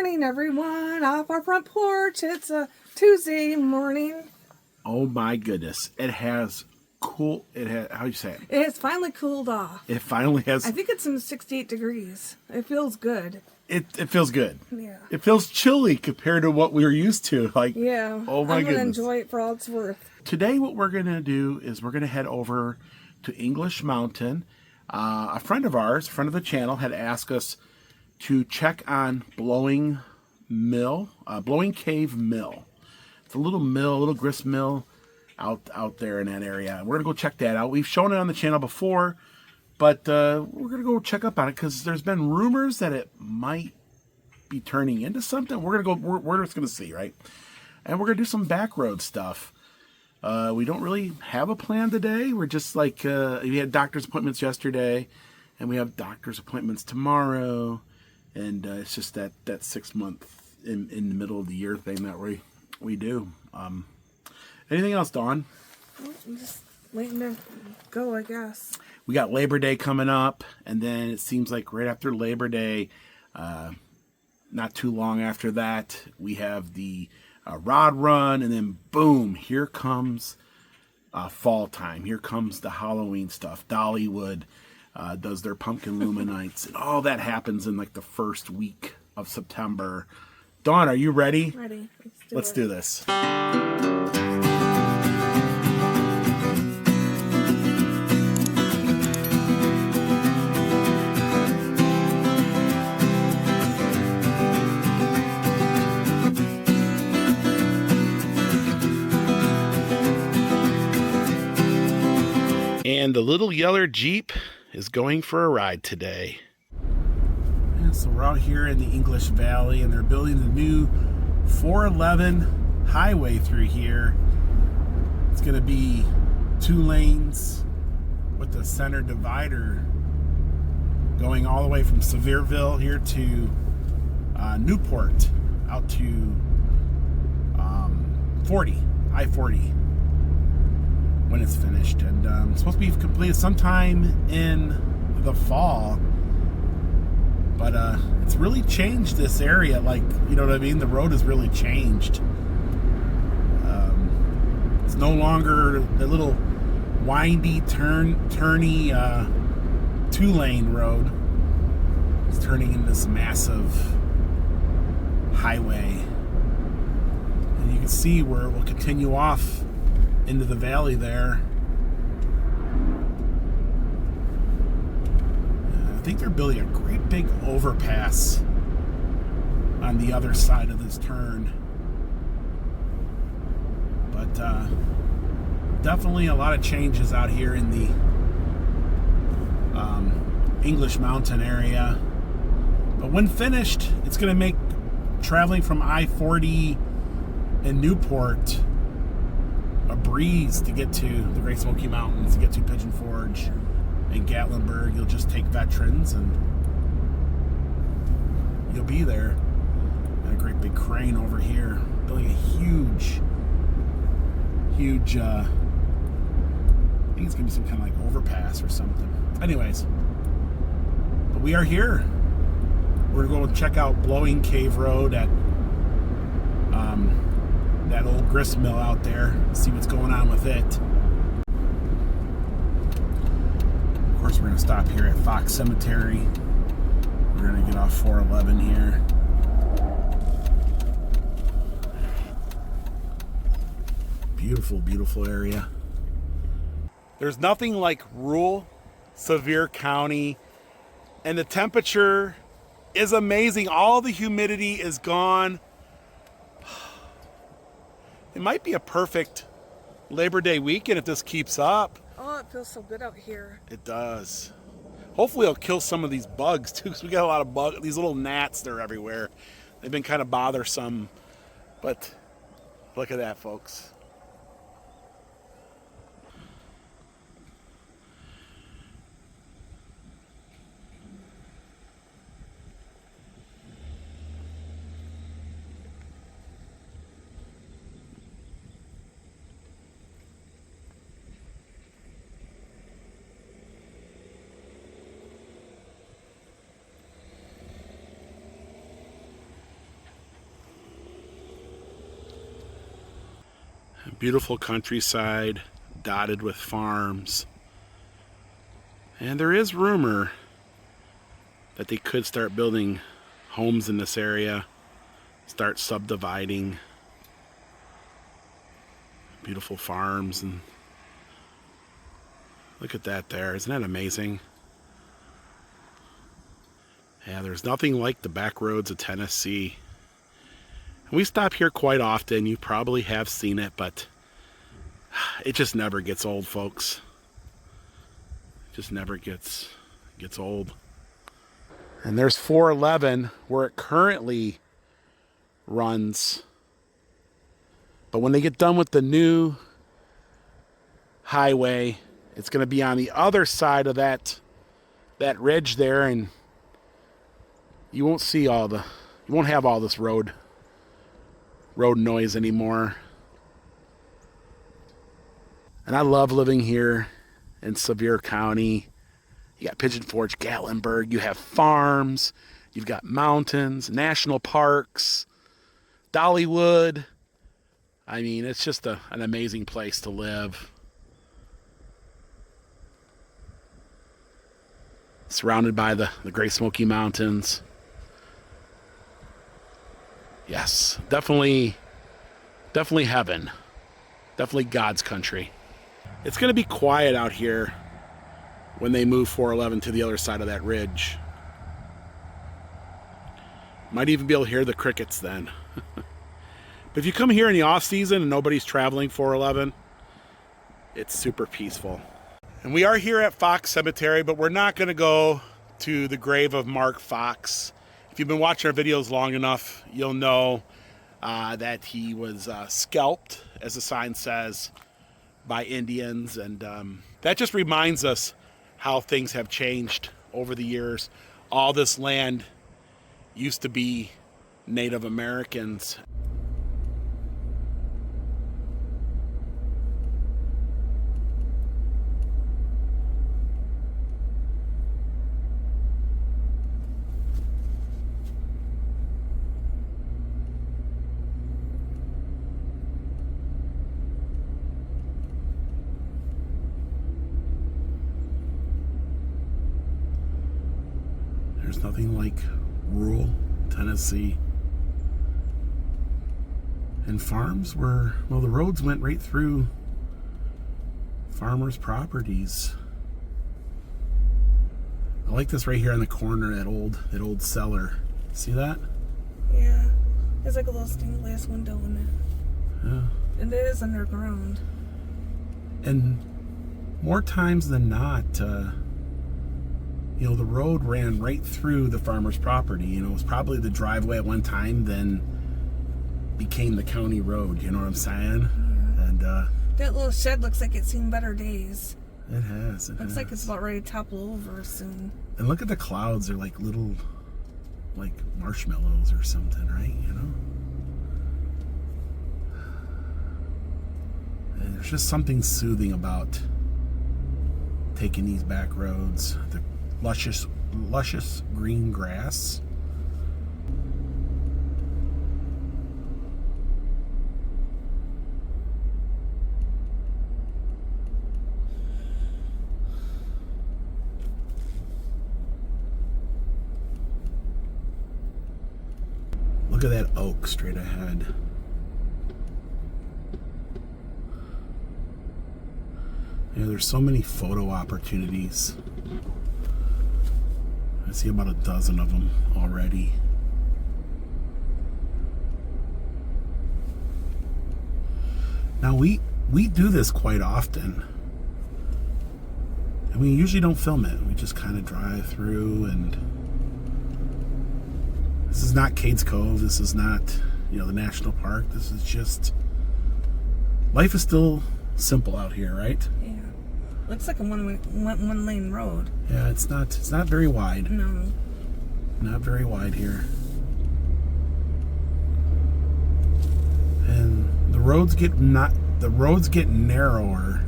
morning, everyone. Off our front porch. It's a Tuesday morning. Oh my goodness. It has cool, how do you say it? It has finally cooled off. It finally has. I think it's in 68 degrees. It feels good. It feels good. Yeah. It feels chilly compared to what we were used to. Like, yeah. Oh my I'm goodness. going to enjoy it for all it's worth. Today what we're going to do is we're going to head over to English Mountain. A friend of ours, friend of the channel, had asked us to check on Blowing Cave Mill. It's a little mill, a little grist mill out there in that area. We're going to go check that out. We've shown it on the channel before, but we're going to go check up on it because there's been rumors that it might be turning into something. We're just going to see, right? And we're going to do some back road stuff. We don't really have a plan today. We're just like, we had doctor's appointments yesterday, and we have doctor's appointments tomorrow. And it's just that 6 month in the middle of the year thing that we do. Anything else, Dawn? Well, I'm just waiting to go, I guess. We got Labor Day coming up, and then it seems like right after Labor Day, not too long after that, we have the rod run, and then boom, here comes fall time. Here comes the Halloween stuff. Dollywood does their pumpkin luminites, and all that happens in like the first week of September. Dawn, are you ready? Ready. Let's do this. And the little yeller Jeep is going for a ride today. Yeah, so we're out here in the English Valley, and they're building a new 411 highway through here. It's going to be 2 lanes with the center divider going all the way from Sevierville here to Newport out to I-40 when it's finished, and it's supposed to be completed sometime in the fall. But it's really changed this area, like, you know what I mean? The road has really changed. It's no longer the little windy, turny 2-lane road. It's turning into this massive highway, and you can see where it will continue off into the valley there. I think they're building a great big overpass on the other side of this turn. But definitely a lot of changes out here in the English Mountain area. But when finished, it's going to make traveling from I-40 in Newport a breeze to get to the Great Smoky Mountains, to get to Pigeon Forge and Gatlinburg. You'll just take veterans and you'll be there. And a great big crane over here building a huge I think it's gonna be some kind of like overpass or something. Anyways, but we are here. We're going to check out Blowing Cave Road at that old grist mill out there, see what's going on with it. Of course, we're going to stop here at Fox Cemetery. We're going to get off 411 here. Beautiful, beautiful area. There's nothing like rural Sevier County, and the temperature is amazing. All the humidity is gone. It might be a perfect Labor Day weekend if this keeps up. Oh, it feels so good out here. It does. Hopefully it'll kill some of these bugs too, because we got a lot of bugs. These little gnats, they're everywhere. They've been kind of bothersome, but look at that, folks. Beautiful countryside dotted with farms. And there is rumor that they could start building homes in this area, start subdividing. Beautiful farms, and look at that there. Isn't that amazing? Yeah, there's nothing like the back roads of Tennessee. We stop here quite often. You probably have seen it, but it just never gets old, folks. It just never gets old. And there's 411 where it currently runs. But when they get done with the new highway, it's going to be on the other side of that ridge there, and you won't see you won't have all this road noise anymore. And I love living here in Sevier County. You got Pigeon Forge, Gatlinburg, you have farms, you've got mountains, national parks, Dollywood. I mean, it's just an amazing place to live. Surrounded by the Great Smoky Mountains. Yes, definitely heaven. Definitely God's country. It's going to be quiet out here when they move 411 to the other side of that ridge. Might even be able to hear the crickets then. But if you come here in the off season and nobody's traveling 411, it's super peaceful. And we are here at Fox Cemetery, but we're not going to go to the grave of Mark Fox. If you've been watching our videos long enough, you'll know that he was scalped, as the sign says, by Indians. And that just reminds us how things have changed over the years. All this land used to be Native Americans. There's nothing like rural Tennessee. And farms were, well, the roads went right through farmers' properties. I like this right here on the corner, that old cellar. See that? Yeah. There's like a little stained glass window in it. Yeah. And it is underground. And more times than not, the road ran right through the farmer's property. It was probably the driveway at one time, then became the county road. You know what I'm saying? Yeah. And that little shed looks like it's seen better days. It has. Looks like it's about ready to topple over soon. And look at the clouds. They're like little, like marshmallows or something, right? And there's just something soothing about taking these back roads. The luscious green grass. Look at that oak straight ahead. There's so many photo opportunities. I see about a dozen of them already. Now we do this quite often. And we usually don't film it. We just kind of drive through, and this is not Cades Cove. This is not, the national park. This is just, life is still simple out here, right? Yeah. Looks like a one lane road. Yeah, it's not very wide. No. Not very wide here. And the roads get narrower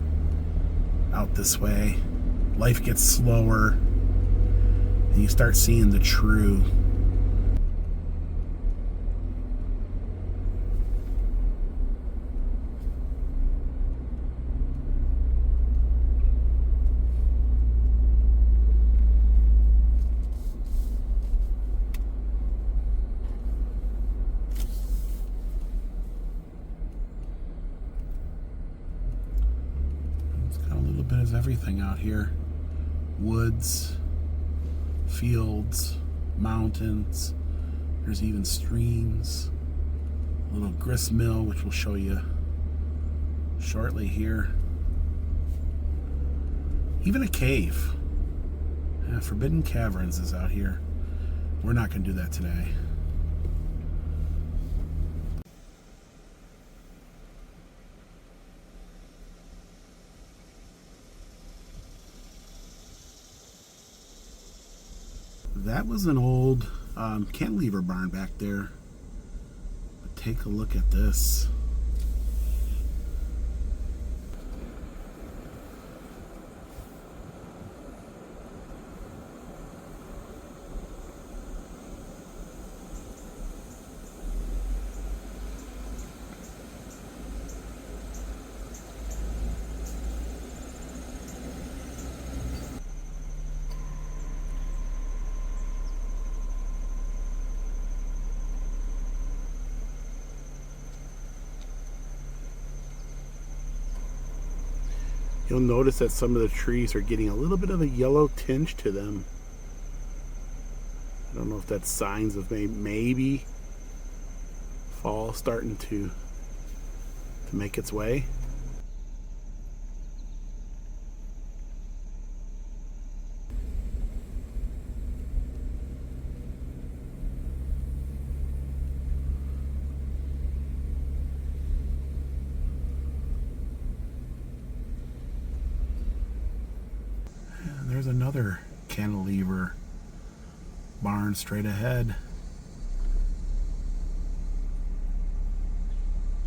out this way. Life gets slower, and you start seeing the true There's everything out here. Woods, fields, mountains. There's even streams. A little grist mill, which we'll show you shortly here. Even a cave. Yeah, Forbidden Caverns is out here. We're not going to do that today. That was an old cantilever barn back there. But take a look at this. You'll notice that some of the trees are getting a little bit of a yellow tinge to them. I don't know if that's signs of maybe fall starting to make its way. There's another cantilever barn straight ahead.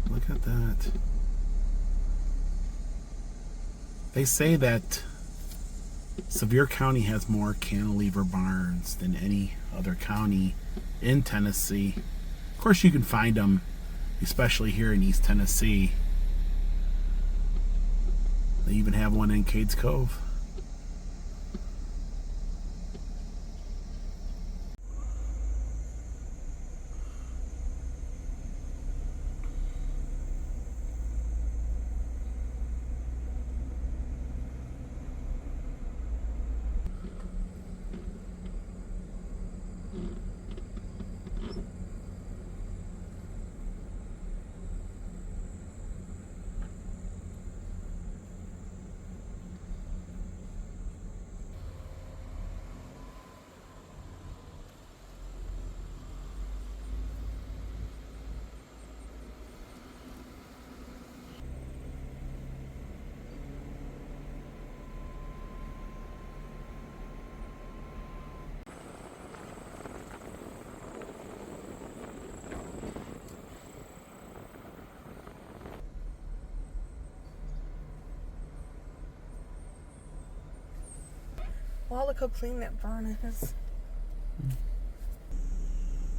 Look at that. They say that Sevier County has more cantilever barns than any other county in Tennessee. Of course, you can find them, especially here in East Tennessee. They even have one in Cades Cove. Wow, look how clean that barn is.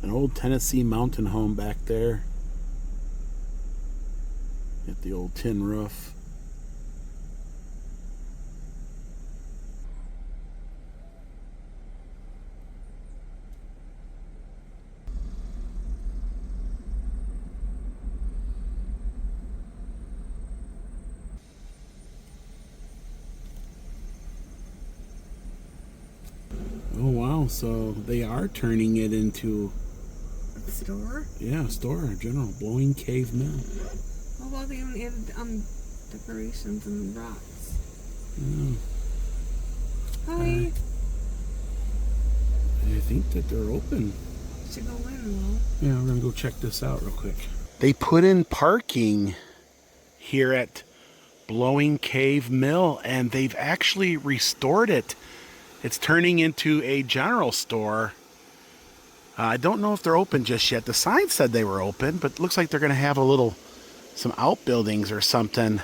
An old Tennessee mountain home back there. Got the old tin roof. Oh wow, so they are turning it into A store? a store, general blowing cave mill. Oh, well, they even added decorations and rocks. Yeah. Hi. I think that they're open. Should go in, though. Yeah, we're gonna go check this out real quick. They put in parking here at Blowing Cave Mill, and they've actually restored it. It's turning into a general store. I don't know if they're open just yet. The sign said they were open, but it looks like they're going to have some outbuildings or something.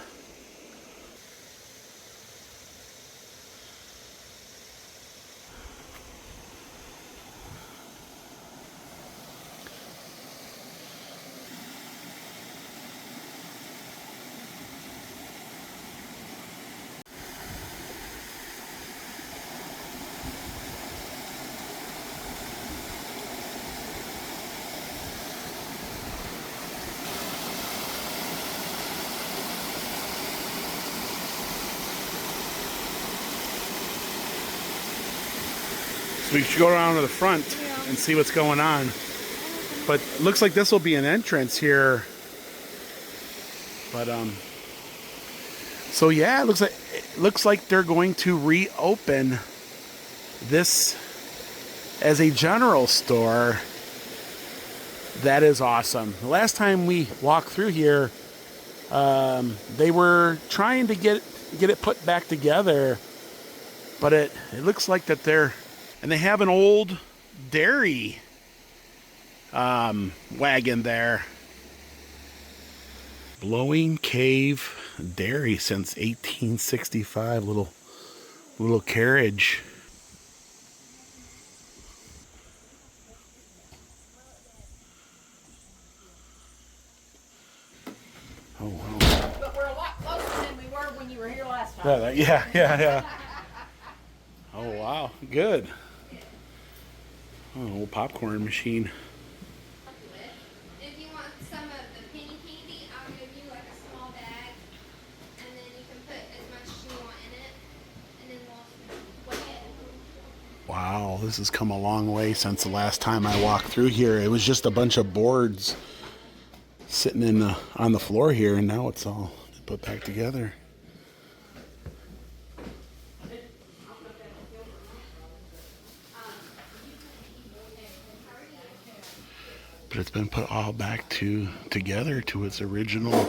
We should go around to the front and see what's going on. But looks like this will be an entrance here. But so yeah, it looks like they're going to reopen this as a general store. That is awesome. The last time we walked through here, they were trying to get it put back together, but it looks like that they have an old dairy wagon there. Blowing Cave Dairy since 1865. Little carriage. Oh wow. But we're a lot closer than we were when you were here last time. Yeah. Oh wow, good. Oh, old popcorn machine. If you want some of the penny candy, I'll give you like a small bag, and then you can put as much as you want in it, and then we'll weigh it. Wow, this has come a long way since the last time I walked through here. It was just a bunch of boards sitting on the floor here, and now it's all put back together. But it's been put all back together to its original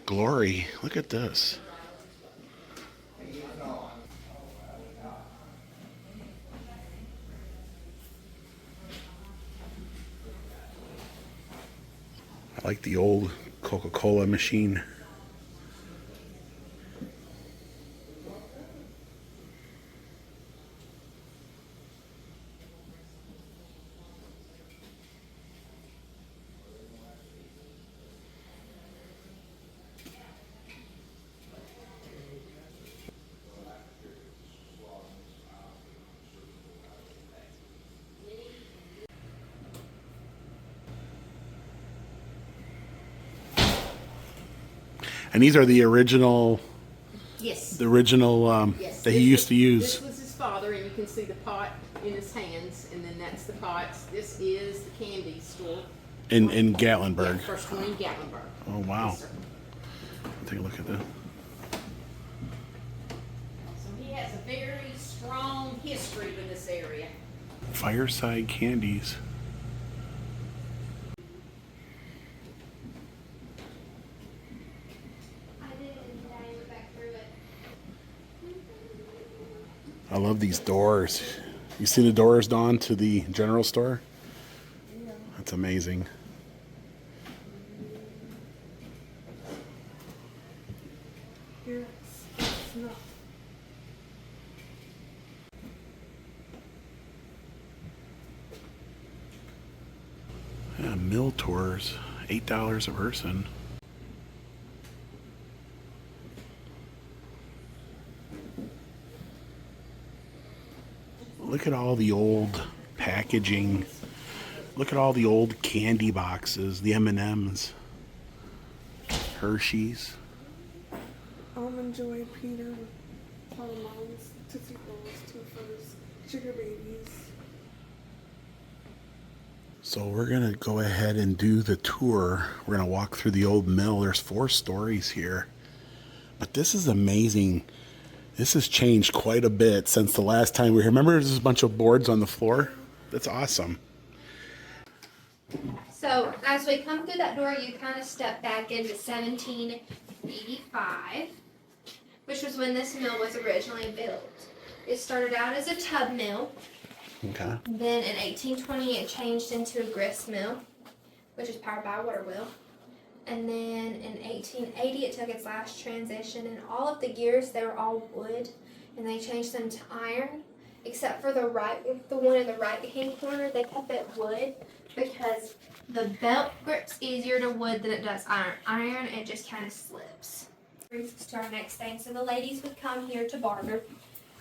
glory. Look at this. I like the old Coca-Cola machine. And these are the original, Yes. that he used to use. This was his father, and you can see the pot in his hands, and then that's the pots. This is the candy store. In Gatlinburg. Yeah, first one in Gatlinburg. Oh wow. Yes, sir. Take a look at that. So he has a very strong history with this area. Fireside Candies. I did it and I went back through it. I love these doors. You see the doors, Dawn, to the general store? Yeah. That's amazing. Here it's not. Yeah, mill tours, $8 a person. Look at all the old packaging. Look at all the old candy boxes, the M&Ms, Hershey's. Almond Joy, Peter, Palmons, Tootsie Rolls, Toofers, Sugar Babies. So we're gonna go ahead and do the tour. We're gonna walk through the old mill. There's 4 stories here. But this is amazing. This has changed quite a bit since the last time we were here. Remember there's a bunch of boards on the floor? That's awesome. So as we come through that door, you kind of step back into 1785, which was when this mill was originally built. It started out as a tub mill. Okay. Then in 1820, it changed into a grist mill, which is powered by a water wheel. And then in 1880, it took its last transition, and all of the gears, they were all wood, and they changed them to iron, except for the one in the right-hand corner, they kept it wood because the belt grips easier to wood than it does iron. Iron, it just kind of slips. Brings us to our next thing. So the ladies would come here to barter,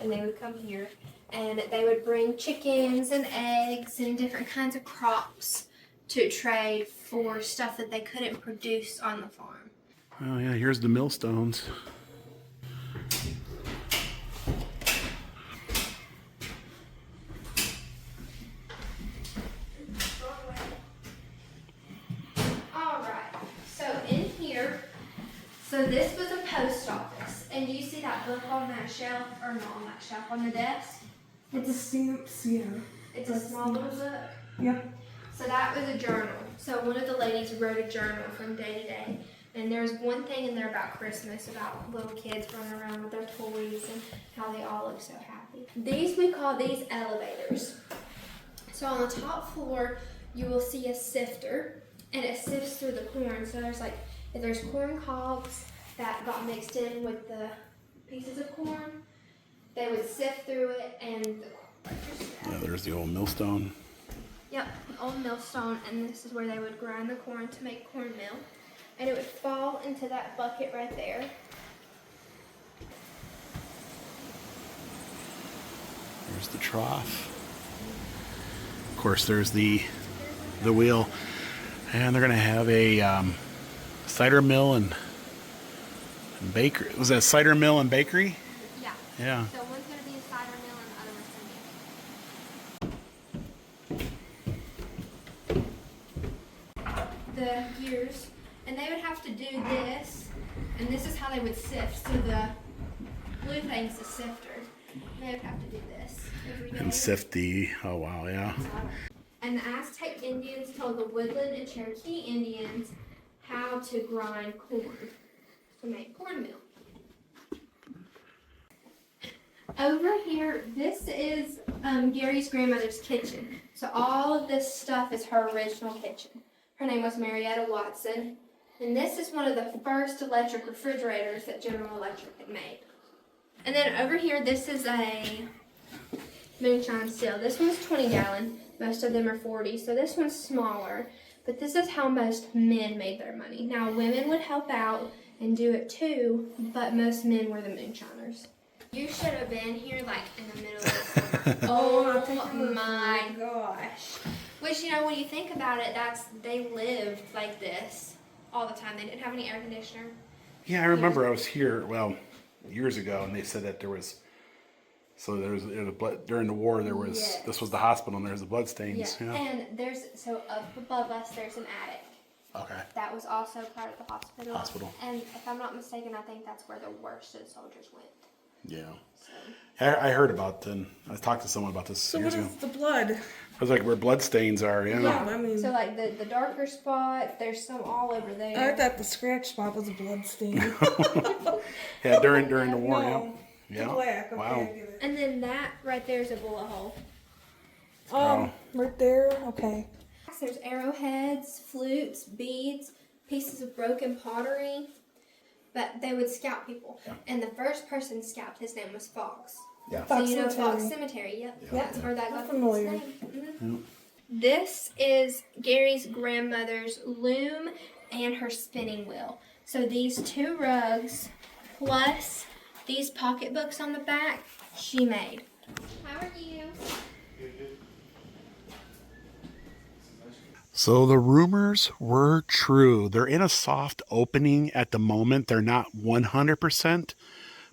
and they would come here, and they would bring chickens and eggs and different kinds of crops to trade for stuff that they couldn't produce on the farm. Oh yeah, here's the millstones. So this was a post office. And do you see that book on that shelf? Or not on that shelf, on the desk? It's a stamps, yeah. It's a small little book. Yep. So that was a journal. So one of the ladies wrote a journal from day to day. And there's one thing in there about Christmas, about little kids running around with their toys and how they all look so happy. These, we call these elevators. So on the top floor, you will see a sifter, and it sifts through the corn. So there's like, if there's corn cobs that got mixed in with the pieces of corn, they would sift through it, and Yeah, there's the old millstone. Yep, old millstone, and this is where they would grind the corn to make cornmeal. And it would fall into that bucket right there. There's the trough. Of course, there's the wheel. And they're going to have a cider mill and bakery. Was that cider mill and bakery? Yeah. Yeah. So one's going to be a cider mill and the other one's going to be the gears. And they would have to do this, and this is how they would sift. So the blue thing's the sifter. They would have to do this every day. And sift the, oh wow, yeah. And the Aztec Indians told the Woodland and Cherokee Indians how to grind corn to make cornmeal. Over here, this is Gary's grandmother's kitchen. So all of this stuff is her original kitchen. Her name was Marietta Watson. And this is one of the first electric refrigerators that General Electric had made. And then over here, this is a moonshine still. This one's 20 gallon. Most of them are 40. So this one's smaller. But this is how most men made their money. Now, women would help out and do it too, but most men were the moonshiners. You should have been here like in the middle of summer. Oh my gosh. Which, you know, when you think about it, they lived like this all the time. They didn't have any air conditioner. Yeah, I remember I was here, well, years ago, and they said that there was blood, during the war, there was, Yes. this was the hospital, and there's the blood stains. Yeah. Yeah. And there's, so up above us, there's an attic. Okay. That was also part of the hospital. Hospital. And if I'm not mistaken, I think that's where the worst of the soldiers went. Yeah. So. I heard about then. I talked to someone about this So years what ago. is the blood? I was like, where blood stains are, yeah. Yeah, I mean, So like the darker spot, there's some all over there. I thought the scratch spot was a blood stain. Yeah, during the war, No, yeah. Yeah. black. Okay, Wow. I get it. And then that right there is a bullet hole. Right there. Okay. There's arrowheads, flutes, beads, pieces of broken pottery. But they would scout people. Yeah. And the first person scalped, his name was Fox. Yeah. So Fox you know Cemetery. Fox Cemetery, yep. Yeah. That's where that I'm got its familiar. name. Mm-hmm. This is Gary's grandmother's loom and her spinning wheel. So these two rugs plus these pocketbooks on the back, she made. How are you? So the rumors were true. They're in a soft opening at the moment. They're not 100%,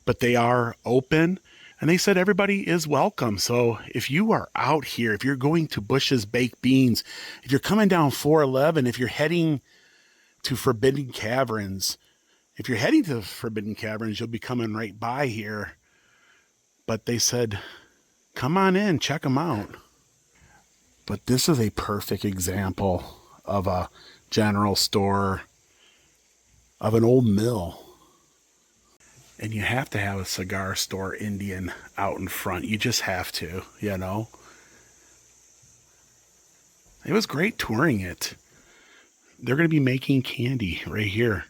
but they are open. And they said everybody is welcome. So if you are out here, if you're going to Bush's Baked Beans, if you're coming down 411, if you're heading to Forbidden Caverns, if you're heading to Forbidden Caverns, you'll be coming right by here. But they said, come on in, check them out. But this is a perfect example of a general store, of an old mill. And you have to have a cigar store Indian out in front. You just have to, you know. It was great touring it. They're going to be making candy right here.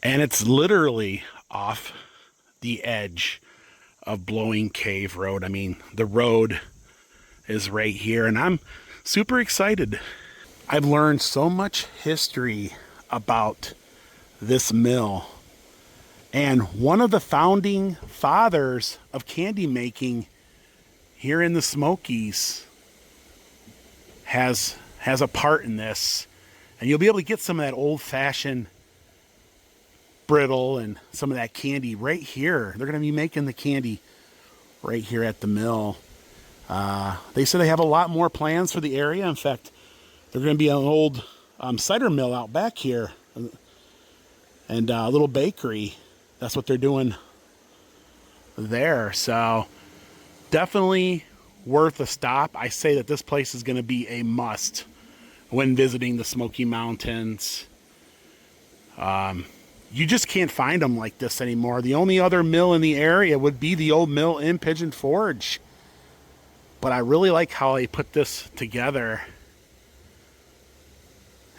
And it's literally off the edge of Blowing Cave Road. I mean, the road is right here, and I'm super excited. I've learned so much history about this mill. And one of the founding fathers of candy making here in the Smokies has a part in this. And you'll be able to get some of that old-fashioned brittle and some of that candy right here. They're going to be making the candy right here at the mill. They said they have a lot more plans for the area. In fact, there's going to be an old cider mill out back here. and a little bakery. That's what they're doing there. So definitely worth a stop. I say that this place is going to be a must when visiting the Smoky Mountains. You just can't find them like this anymore. The only other mill in the area would be the old mill in Pigeon Forge. But I really like how they put this together.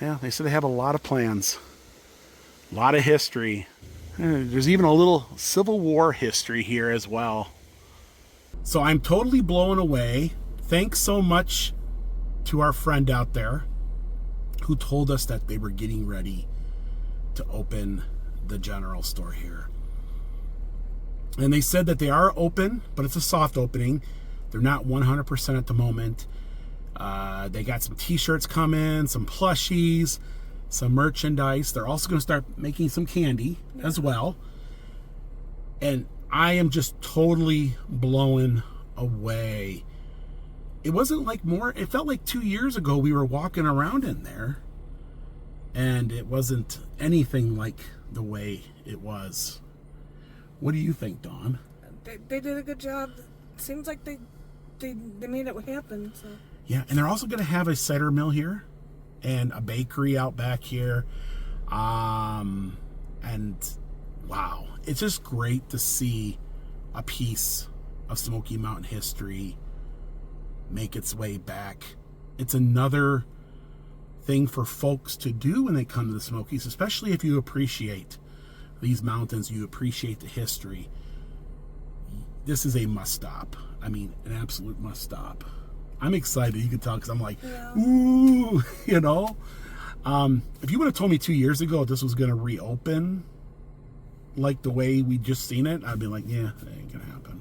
Yeah, they said they have a lot of plans. A lot of history. There's even a little Civil War history here as well. So I'm totally blown away. Thanks so much to our friend out there who told us that they were getting ready to open the general store here. And they said that they are open, but it's a soft opening. They're not 100% at the moment. They got some t-shirts coming, some plushies, some merchandise. They're also going to start making some candy as well. And I am just totally blown away. It wasn't like more, it felt like 2 years ago we were walking around in there, and it wasn't anything like the way it was. What do you think, Dawn? They did a good job. Seems like they made it happen. So. Yeah, and they're also going to have a cider mill here and a bakery out back here. And wow, it's just great to see a piece of Smoky Mountain history make its way back. It's another thing for folks to do when they come to the Smokies, especially if you appreciate these mountains, you appreciate the history. This is a must stop. I mean, an absolute must stop. I'm excited. You can tell because I'm like, ooh, you know. If you would have told me 2 years ago this was going to reopen like the way we just seen it, I'd be like, yeah, that ain't going to happen.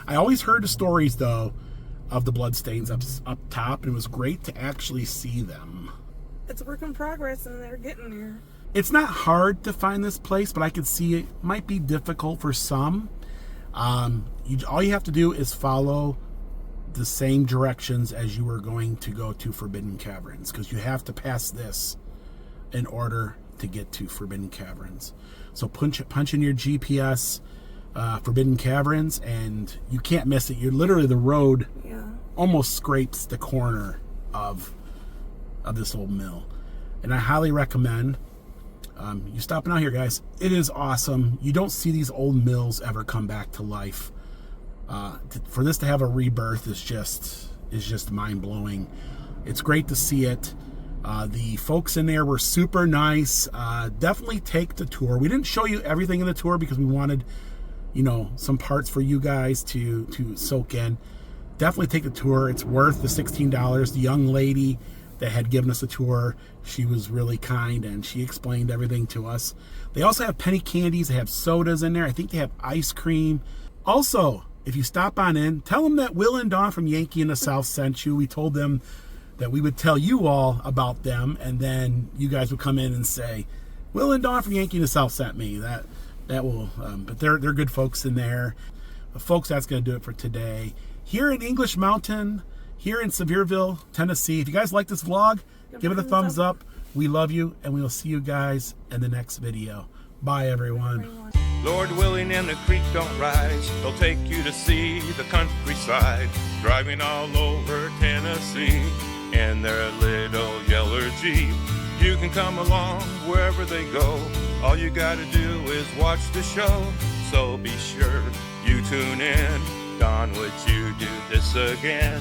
I always heard the stories, though, of the bloodstains up top, and it was great to actually see them. It's a work in progress, and they're getting there. It's not hard to find this place, but I could see it might be difficult for some. All you have to do is follow the same directions as you were going to go to Forbidden Caverns, because you have to pass this in order to get to Forbidden Caverns. So punch in your GPS Forbidden Caverns, and you can't miss it. You're literally, the road almost scrapes the corner of this old mill, and I highly recommend you stopping out here, guys. It is awesome. You don't see these old mills ever come back to life. For this to have a rebirth is just mind-blowing. It's great to see it. The folks in there were super nice. Definitely take the tour. We didn't show you everything in the tour because we wanted, you know, some parts for you guys to soak in. Definitely take the tour. It's worth the $16. The young lady that had given us a tour, she was really kind, and she explained everything to us. They also have penny candies. They have sodas in there. I think they have ice cream. Also, if you stop on in, tell them that Will and Dawn from Yankee in the South sent you. We told them that we would tell you all about them, and then you guys would come in and say, Will and Dawn from Yankee in the South sent me. That will, but they're good folks in there. But folks, that's going to do it for today. Here in English Mountain, here in Sevierville, Tennessee. If you guys like this vlog, give it a thumbs up. We love you, and we will see you guys in the next video. Bye, everyone. Lord willing and the creek don't rise, they'll take you to see the countryside, driving all over Tennessee in their little yellow Jeep. You can come along wherever they go, all you gotta do is watch the show, so be sure you tune in. Don, would you do this again?